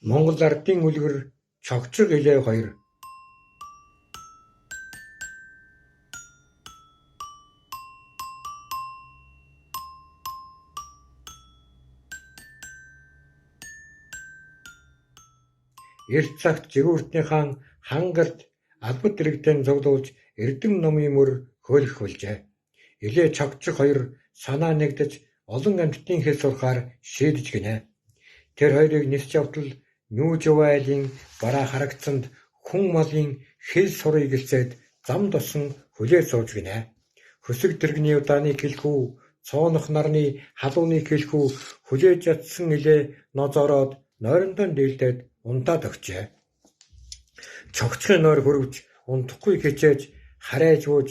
Монгол ардын үлгэр чогчиг илээ 2. Эрт цагт Жигүүртний хаан хангарт албад иргэдээ зовлуулж эрдэм номын мөр хөөлөх болжээ. Илээ чогчиг 2 санаа нэгдэж олон амьтдын хэл сурахаар шийдэж гинэ. Тэр хоёрыг нисч явтал Нүүжив айлын бараа харагдсанд хүн малын хэл сурыг гэлцээд зам досон хүлээж сууж гинэ. Хөсөг дэргэний удааныг хэлэхүү, цоонох нарны халууныг хэлэхүү хүлээж ядсан илээ нозоороод нойрондоо дийлдээд унтаад өгчээ. Чогчгийн нойр хөрвж унтахгүй хичээж харайж бууж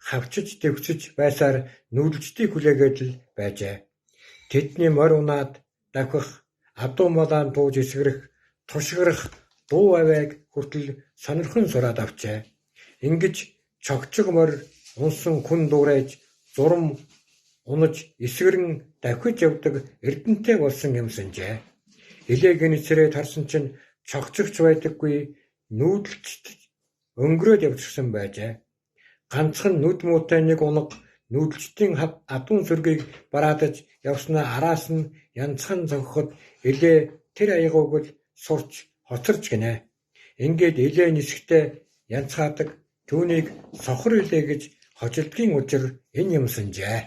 хавчиж дэвчж байсаар нүүдэлчдийг хүлээгээд л байжээ. Тэдний морь унаад давхих, адуу малаанд бууж эсгэрэх, тушгирах дуу авайг хүртэл сонирхон сураад авчээ. Ингэж чогчиг морь унсан хүн дуурайж зурам унаж эсгэрэн давхиж явдаг эрдэнэтэй болсон юм санжээ. Илээ гинцрээд харсан чинь чогчигч байдаггүй нүүдэлчд өнгөрөөд явчихсан байжээ. Ганцхан нүд муутай нэг унаг нүүдэлчдийн адуун сүргийг бараадаж явснаа араас нь янзхан зогхоход илээ тэр аягууг л сурч хоцорч гинэ. Ингээд илээ нисэхдээ янзхаадаг түүнийг сохор илээ гэж хожилдгийн учир энэ юм санжээ.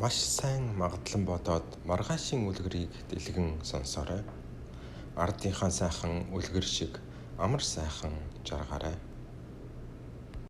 Маш сайн магадлан бодоод маргаашийн үлгэрийг дэлгэн сонсоорой. Ардынхаа сайхан үлгэр шиг амар сайхан жаргаарай.